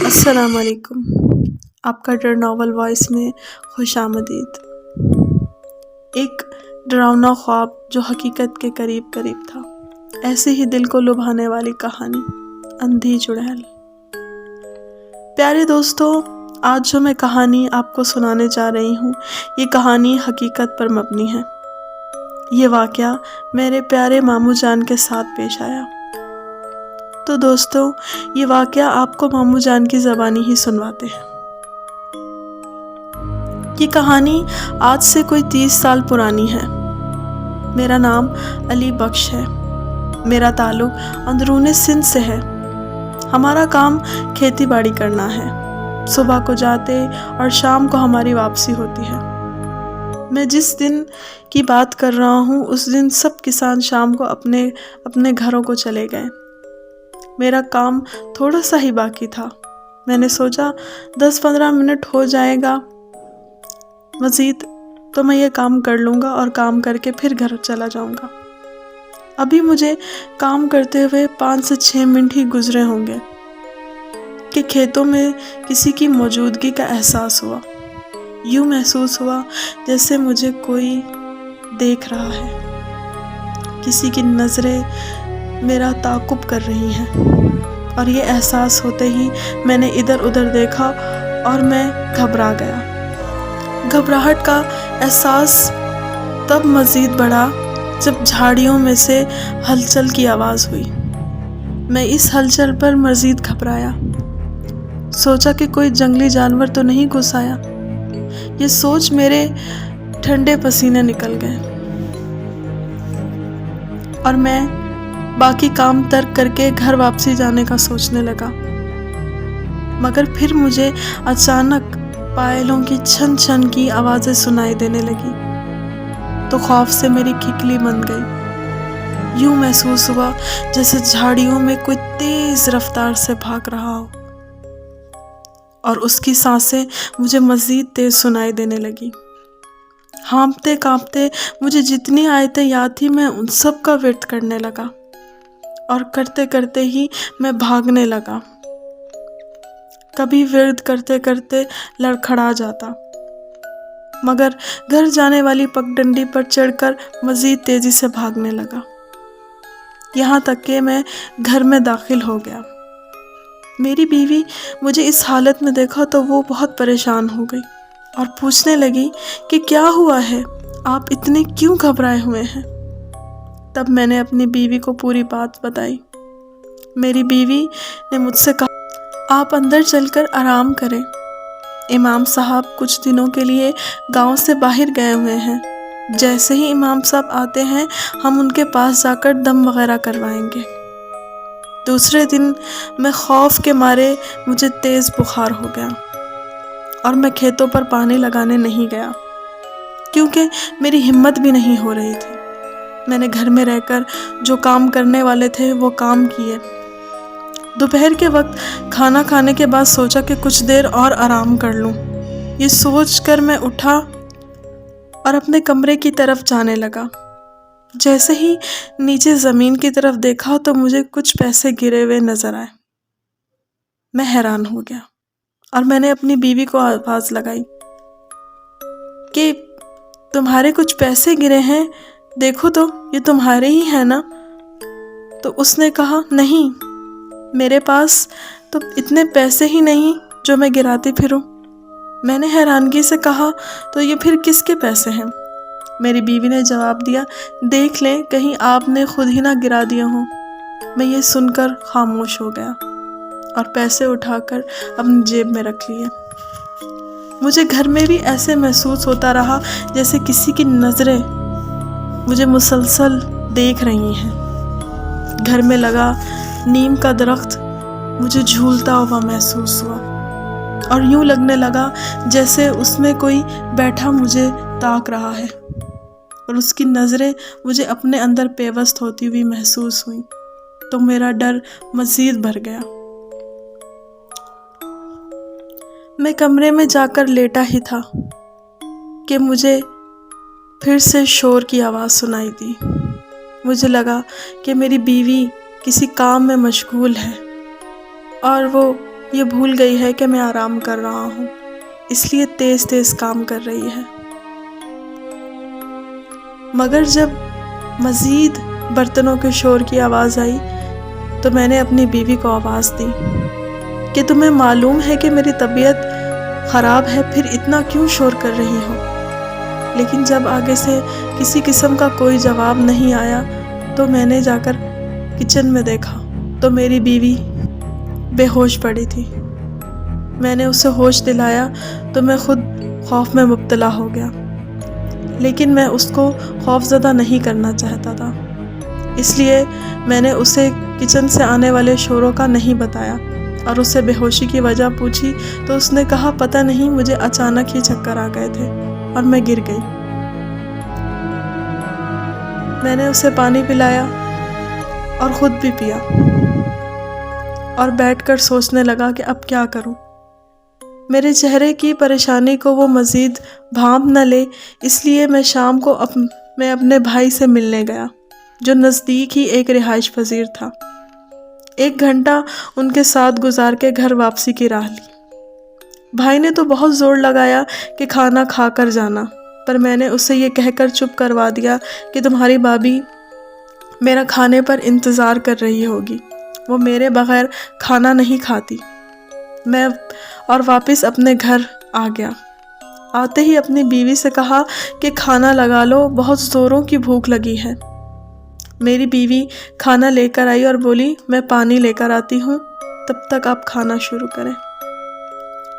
السلام علیکم۔ آپ کا ڈر ناول وائس میں خوش آمدید۔ ایک ڈراؤنا خواب جو حقیقت کے قریب قریب تھا، ایسے ہی دل کو لبھانے والی کہانی اندھی چڑیل۔ پیارے دوستو، آج جو میں کہانی آپ کو سنانے جا رہی ہوں، یہ کہانی حقیقت پر مبنی ہے۔ یہ واقعہ میرے پیارے ماموں جان کے ساتھ پیش آیا۔ تو دوستو، یہ واقعہ آپ کو ماموں جان کی زبانی ہی سنواتے ہیں۔ یہ کہانی آج سے کوئی 30 سال پرانی ہے۔ میرا نام علی بخش ہے۔ میرا تعلق اندرون سندھ سے ہے۔ ہمارا کام کھیتی باڑی کرنا ہے۔ صبح کو جاتے اور شام کو ہماری واپسی ہوتی ہے۔ میں جس دن کی بات کر رہا ہوں، اس دن سب کسان شام کو اپنے گھروں کو چلے گئے۔ میرا کام تھوڑا سا ہی باقی تھا۔ میں نے سوچا 10-15 منٹ ہو جائے گا مزید تو میں یہ کام کر لوں گا اور کام کر کے پھر گھر چلا جاؤں گا۔ ابھی مجھے کام کرتے ہوئے 5 سے 6 منٹ ہی گزرے ہوں گے کہ کھیتوں میں کسی کی موجودگی کا احساس ہوا۔ یوں محسوس ہوا جیسے مجھے کوئی دیکھ رہا ہے، کسی کی نظریں میرا تعاقب کر رہی ہیں۔ اور یہ احساس ہوتے ہی میں نے ادھر ادھر دیکھا اور میں گھبرا گیا۔ گھبراہٹ کا احساس تب مزید بڑھا جب جھاڑیوں میں سے ہلچل کی آواز ہوئی۔ میں اس ہلچل پر مزید گھبرایا۔ سوچا کہ کوئی جنگلی جانور تو نہیں گھس آیا۔ یہ سوچ میرے ٹھنڈے پسینے نکل گئے اور میں باقی کام ترک کر کے گھر واپسی جانے کا سوچنے لگا۔ مگر پھر مجھے اچانک پائلوں کی چھن چھن کی آوازیں سنائی دینے لگی تو خوف سے میری کھکلی بند گئی۔ یوں محسوس ہوا جیسے جھاڑیوں میں کوئی تیز رفتار سے بھاگ رہا ہو، اور اس کی سانسیں مجھے مزید تیز سنائی دینے لگی۔ ہانپتے کانپتے مجھے جتنی آیتیں یاد تھی میں ان سب کا ورد کرنے لگا، اور کرتے کرتے ہی میں بھاگنے لگا۔ کبھی ورد کرتے کرتے لڑکھڑا جاتا، مگر گھر جانے والی پگڈنڈی پر چڑھ کر مزید تیزی سے بھاگنے لگا، یہاں تک کہ میں گھر میں داخل ہو گیا۔ میری بیوی مجھے اس حالت میں دیکھا تو وہ بہت پریشان ہو گئی اور پوچھنے لگی کہ کیا ہوا ہے، آپ اتنے کیوں گھبرائے ہوئے ہیں؟ تب میں نے اپنی بیوی کو پوری بات بتائی۔ میری بیوی نے مجھ سے کہا، آپ اندر چل کر آرام کریں، امام صاحب کچھ دنوں کے لیے گاؤں سے باہر گئے ہوئے ہیں۔ جیسے ہی امام صاحب آتے ہیں ہم ان کے پاس جا کر دم وغیرہ کروائیں گے۔ دوسرے دن میں خوف کے مارے مجھے تیز بخار ہو گیا اور میں کھیتوں پر پانی لگانے نہیں گیا، کیونکہ میری ہمت بھی نہیں ہو رہی تھی۔ میں نے گھر میں رہ کر جو کام کرنے والے تھے وہ کام کیے۔ دوپہر کے وقت کھانا کھانے کے بعد سوچا کہ کچھ دیر اور آرام کر لوں۔ یہ سوچ کر میں اٹھا اور اپنے کمرے کی طرف جانے لگا۔ جیسے ہی نیچے زمین کی طرف دیکھا تو مجھے کچھ پیسے گرے ہوئے نظر آئے۔ میں حیران ہو گیا اور میں نے اپنی بیوی کو آواز لگائی کہ تمہارے کچھ پیسے گرے ہیں، دیکھو تو یہ تمہارے ہی ہیں نا؟ تو اس نے کہا، نہیں، میرے پاس تو اتنے پیسے ہی نہیں جو میں گراتی پھروں۔ میں نے حیرانگی سے کہا، تو یہ پھر کس کے پیسے ہیں؟ میری بیوی نے جواب دیا، دیکھ لیں کہیں آپ نے خود ہی نہ گرا دیا ہوں۔ میں یہ سن کر خاموش ہو گیا اور پیسے اٹھا کر اپنی جیب میں رکھ لیے۔ مجھے گھر میں بھی ایسے محسوس ہوتا رہا جیسے کسی کی نظریں مجھے مسلسل دیکھ رہی ہیں۔ گھر میں لگا نیم کا درخت مجھے جھولتا ہوا محسوس ہوا اور یوں لگنے لگا جیسے اس میں کوئی بیٹھا مجھے تاک رہا ہے، اور اس کی نظریں مجھے اپنے اندر پیوست ہوتی ہوئی محسوس ہوئیں تو میرا ڈر مزید بڑھ گیا۔ میں کمرے میں جا کر لیٹا ہی تھا کہ مجھے پھر سے شور کی آواز سنائی دی۔ مجھے لگا کہ میری بیوی کسی کام میں مشغول ہے اور وہ یہ بھول گئی ہے کہ میں آرام کر رہا ہوں، اس لیے تیز تیز کام کر رہی ہے۔ مگر جب مزید برتنوں کے شور کی آواز آئی تو میں نے اپنی بیوی کو آواز دی کہ تمہیں معلوم ہے کہ میری طبیعت خراب ہے، پھر اتنا کیوں شور کر رہی ہو؟ لیکن جب آگے سے کسی قسم کا کوئی جواب نہیں آیا تو میں نے جا کر کچن میں دیکھا تو میری بیوی بے ہوش پڑی تھی۔ میں نے اسے ہوش دلایا تو میں خود خوف میں مبتلا ہو گیا، لیکن میں اس کو خوف زدہ نہیں کرنا چاہتا تھا، اس لیے میں نے اسے کچن سے آنے والے شوروں کا نہیں بتایا اور اس سے بے ہوشی کی وجہ پوچھی تو اس نے کہا پتہ نہیں، مجھے اچانک ہی چکر آ گئے تھے اور میں گر گئی۔ میں نے اسے پانی پلایا اور خود بھی پیا اور بیٹھ کر سوچنے لگا کہ اب کیا کروں۔ میرے چہرے کی پریشانی کو وہ مزید بھانپ نہ لے، اس لیے میں شام کو میں اپنے بھائی سے ملنے گیا جو نزدیک ہی ایک رہائش پذیر تھا۔ 1 گھنٹہ ان کے ساتھ گزار کے گھر واپسی کی راہ لی۔ بھائی نے تو بہت زور لگایا کہ کھانا کھا کر جانا، پر میں نے اسے یہ کہہ کر چپ کروا دیا کہ تمہاری بھابھی میرا کھانے پر انتظار کر رہی ہوگی، وہ میرے بغیر کھانا نہیں کھاتی۔ میں اور واپس اپنے گھر آ گیا۔ آتے ہی اپنی بیوی سے کہا کہ کھانا لگا لو، بہت زوروں کی بھوک لگی ہے۔ میری بیوی کھانا لے کر آئی اور بولی میں پانی لے کر آتی ہوں، تب تک آپ کھانا شروع کریں۔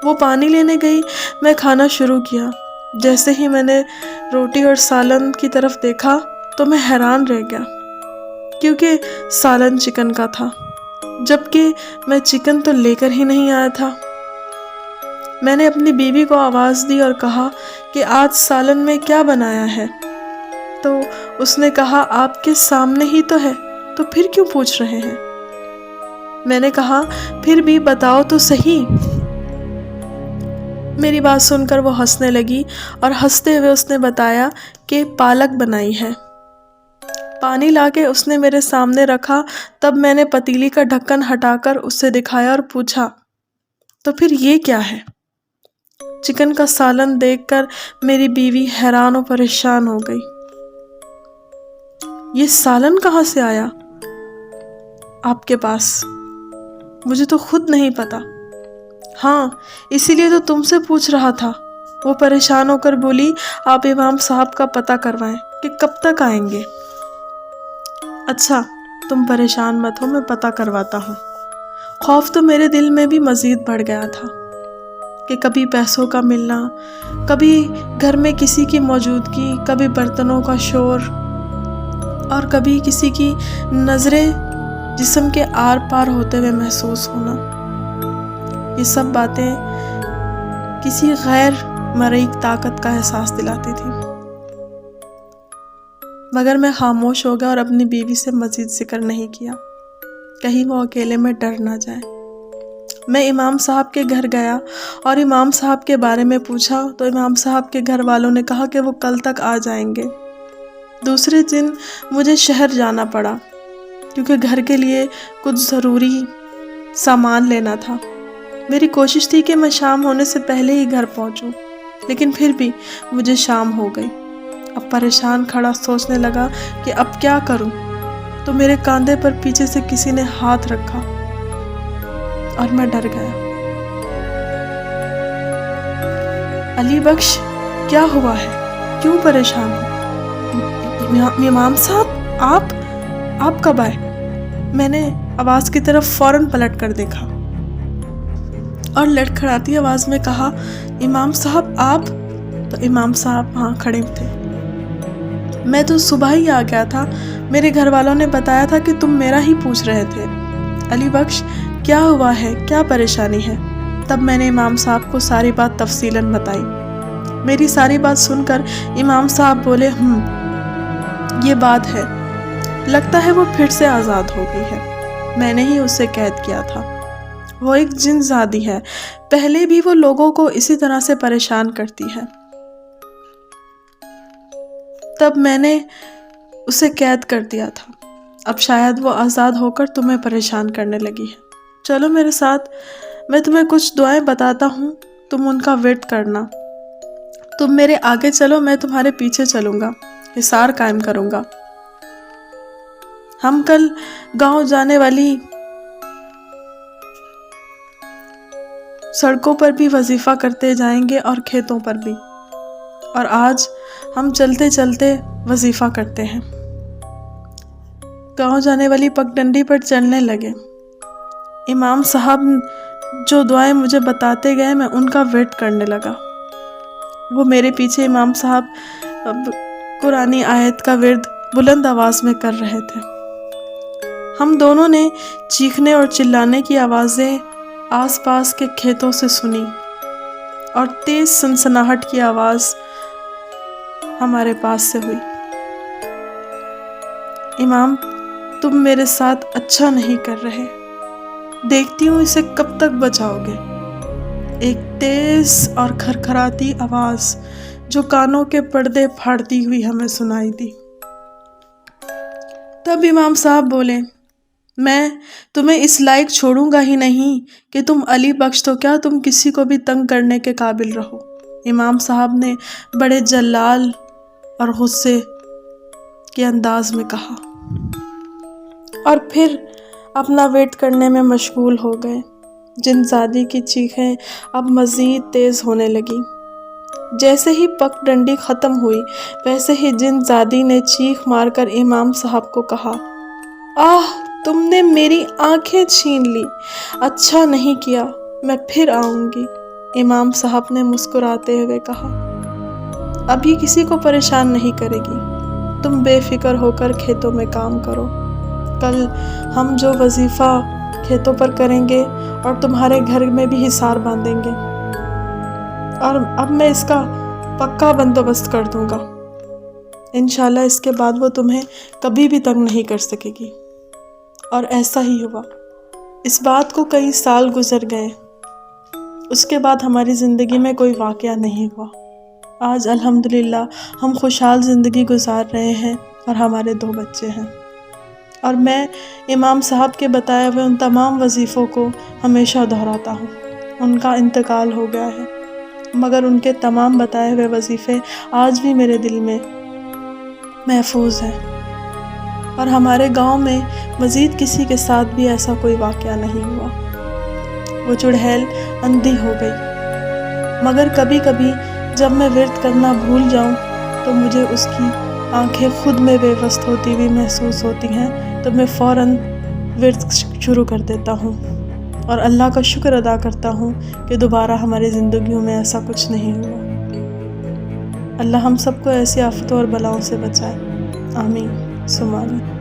وہ پانی لینے گئی، میں کھانا شروع کیا۔ جیسے ہی میں نے روٹی اور سالن کی طرف دیکھا تو میں حیران رہ گیا، کیونکہ سالن چکن کا تھا، جبکہ میں چکن تو لے کر ہی نہیں آیا تھا۔ میں نے اپنی بیوی کو آواز دی اور کہا کہ آج سالن میں کیا بنایا ہے؟ تو اس نے کہا آپ کے سامنے ہی تو ہے، تو پھر کیوں پوچھ رہے ہیں؟ میں نے کہا پھر بھی بتاؤ تو صحیح۔ میری بات سن کر وہ ہنسنے لگی اور ہنستے ہوئے اس نے بتایا کہ پالک بنائی ہے۔ پانی لا کے اس نے میرے سامنے رکھا، تب میں نے پتیلی کا ڈھکن ہٹا کر اسے دکھایا اور پوچھا تو پھر یہ کیا ہے؟ چکن کا سالن دیکھ کر میری بیوی حیران و پریشان ہو گئی۔ یہ سالن کہاں سے آیا آپ کے پاس؟ مجھے تو خود نہیں پتا۔ ہاں، اسی لیے تو تم سے پوچھ رہا تھا۔ وہ پریشان ہو کر بولی آپ امام صاحب کا پتہ کروائیں کہ کب تک آئیں گے۔ اچھا، تم پریشان مت ہو، میں پتہ کرواتا ہوں۔ خوف تو میرے دل میں بھی مزید بڑھ گیا تھا کہ کبھی پیسوں کا ملنا، کبھی گھر میں کسی کی موجودگی، کبھی برتنوں کا شور اور کبھی کسی کی نظریں جسم کے آر پار ہوتے ہوئے محسوس ہونا۔ یہ سب باتیں کسی غیر مرئی طاقت کا احساس دلاتی تھی، مگر میں خاموش ہو گیا اور اپنی بیوی سے مزید ذکر نہیں کیا، کہیں وہ اکیلے میں ڈر نہ جائے۔ میں امام صاحب کے گھر گیا اور امام صاحب کے بارے میں پوچھا تو امام صاحب کے گھر والوں نے کہا کہ وہ کل تک آ جائیں گے۔ دوسرے دن مجھے شہر جانا پڑا کیونکہ گھر کے لیے کچھ ضروری سامان لینا تھا۔ میری کوشش تھی کہ میں شام ہونے سے پہلے ہی گھر پہنچوں، لیکن پھر بھی مجھے شام ہو گئی۔ اب پریشان کھڑا سوچنے لگا کہ اب کیا کروں، تو میرے کاندھے پر پیچھے سے کسی نے ہاتھ رکھا اور میں ڈر گیا۔ علی بخش، کیا ہوا ہے؟ کیوں پریشان ہو؟ امام صاحب، آپ کب آئے؟ میں نے آواز کی طرف فوراً پلٹ کر دیکھا اور لڑکھڑاتی آواز میں کہا امام صاحب آپ؟ تو امام صاحب وہاں کھڑے تھے۔ میں تو صبح ہی آ گیا تھا، میرے گھر والوں نے بتایا تھا کہ تم میرا ہی پوچھ رہے تھے۔ علی بخش، کیا ہوا ہے؟ کیا پریشانی ہے؟ تب میں نے امام صاحب کو ساری بات تفصیلاً بتائی۔ میری ساری بات سن کر امام صاحب بولے یہ بات ہے، لگتا ہے وہ پھر سے آزاد ہو گئی ہے، میں نے ہی اسے قید کیا تھا، وہ ایک جن زادی ہے، پہلے بھی وہ لوگوں کو اسی طرح سے پریشان کرتی ہے، تب میں نے اسے قید کر دیا تھا۔ اب شاید وہ آزاد ہو کر تمہیں پریشان کرنے لگی ہے۔ چلو میرے ساتھ، میں تمہیں کچھ دعائیں بتاتا ہوں، تم ان کا ورد کرنا۔ تم میرے آگے چلو، میں تمہارے پیچھے چلوں گا، حصار قائم کروں گا۔ ہم کل گاؤں جانے والی سڑکوں پر بھی وظیفہ کرتے جائیں گے اور کھیتوں پر بھی، اور آج ہم چلتے چلتے وظیفہ کرتے ہیں۔ گاؤں جانے والی پگڈنڈی پر چلنے لگے۔ امام صاحب جو دعائیں مجھے بتاتے گئے میں ان کا ورد کرنے لگا۔ وہ میرے پیچھے امام صاحب قرآنی آیت کا ورد بلند آواز میں کر رہے تھے۔ ہم دونوں نے چیخنے اور چلانے کی آوازیں آس پاس کے کھیتوں سے سنی، اور تیز سنسناہٹ کی آواز ہمارے پاس سے ہوئی۔ امام، تم میرے ساتھ اچھا نہیں کر رہے، دیکھتی ہوں اسے کب تک بچاؤ گے۔ ایک تیز اور کھرکھراتی آواز جو کانوں کے پردے پھاڑتی ہوئی ہمیں سنائی دی۔ تب امام صاحب بولے، میں تمہیں اس لائق چھوڑوں گا ہی نہیں کہ تم علی بخش تو کیا، تم کسی کو بھی تنگ کرنے کے قابل رہو۔ امام صاحب نے بڑے جلال اور غصے کے انداز میں کہا، اور پھر اپنا ویٹ کرنے میں مشغول ہو گئے۔ جن زادی کی چیخیں اب مزید تیز ہونے لگی۔ جیسے ہی پگ ڈنڈی ختم ہوئی، ویسے ہی جن زادی نے چیخ مار کر امام صاحب کو کہا، آہ، تم نے میری آنکھیں چھین لی، اچھا نہیں کیا، میں پھر آؤں گی۔ امام صاحب نے مسکراتے ہوئے کہا، ابھی کسی کو پریشان نہیں کرے گی، تم بے فکر ہو کر کھیتوں میں کام کرو۔ کل ہم جو وظیفہ کھیتوں پر کریں گے اور تمہارے گھر میں بھی حصار باندھیں گے، اور اب میں اس کا پکا بندوبست کر دوں گا۔ انشاءاللہ اس کے بعد وہ تمہیں کبھی بھی تنگ نہیں کر سکے گی۔ اور ایسا ہی ہوا۔ اس بات کو کئی سال گزر گئے۔ اس کے بعد ہماری زندگی میں کوئی واقعہ نہیں ہوا۔ آج الحمدللہ ہم خوشحال زندگی گزار رہے ہیں اور ہمارے 2 بچے ہیں، اور میں امام صاحب کے بتائے ہوئے ان تمام وظیفوں کو ہمیشہ دہراتا ہوں۔ ان کا انتقال ہو گیا ہے، مگر ان کے تمام بتائے ہوئے وظیفے آج بھی میرے دل میں محفوظ ہیں، اور ہمارے گاؤں میں مزید کسی کے ساتھ بھی ایسا کوئی واقعہ نہیں ہوا۔ وہ چڑھیل اندھی ہو گئی، مگر کبھی کبھی جب میں ورد کرنا بھول جاؤں تو مجھے اس کی آنکھیں خود میں بے وسط ہوتی ہوئی محسوس ہوتی ہیں، تو میں فوراً ورد شروع کر دیتا ہوں اور اللہ کا شکر ادا کرتا ہوں کہ دوبارہ ہماری زندگیوں میں ایسا کچھ نہیں ہوا۔ اللہ ہم سب کو ایسی آفتوں اور بلاؤں سے بچائے، آمین ثم آمین۔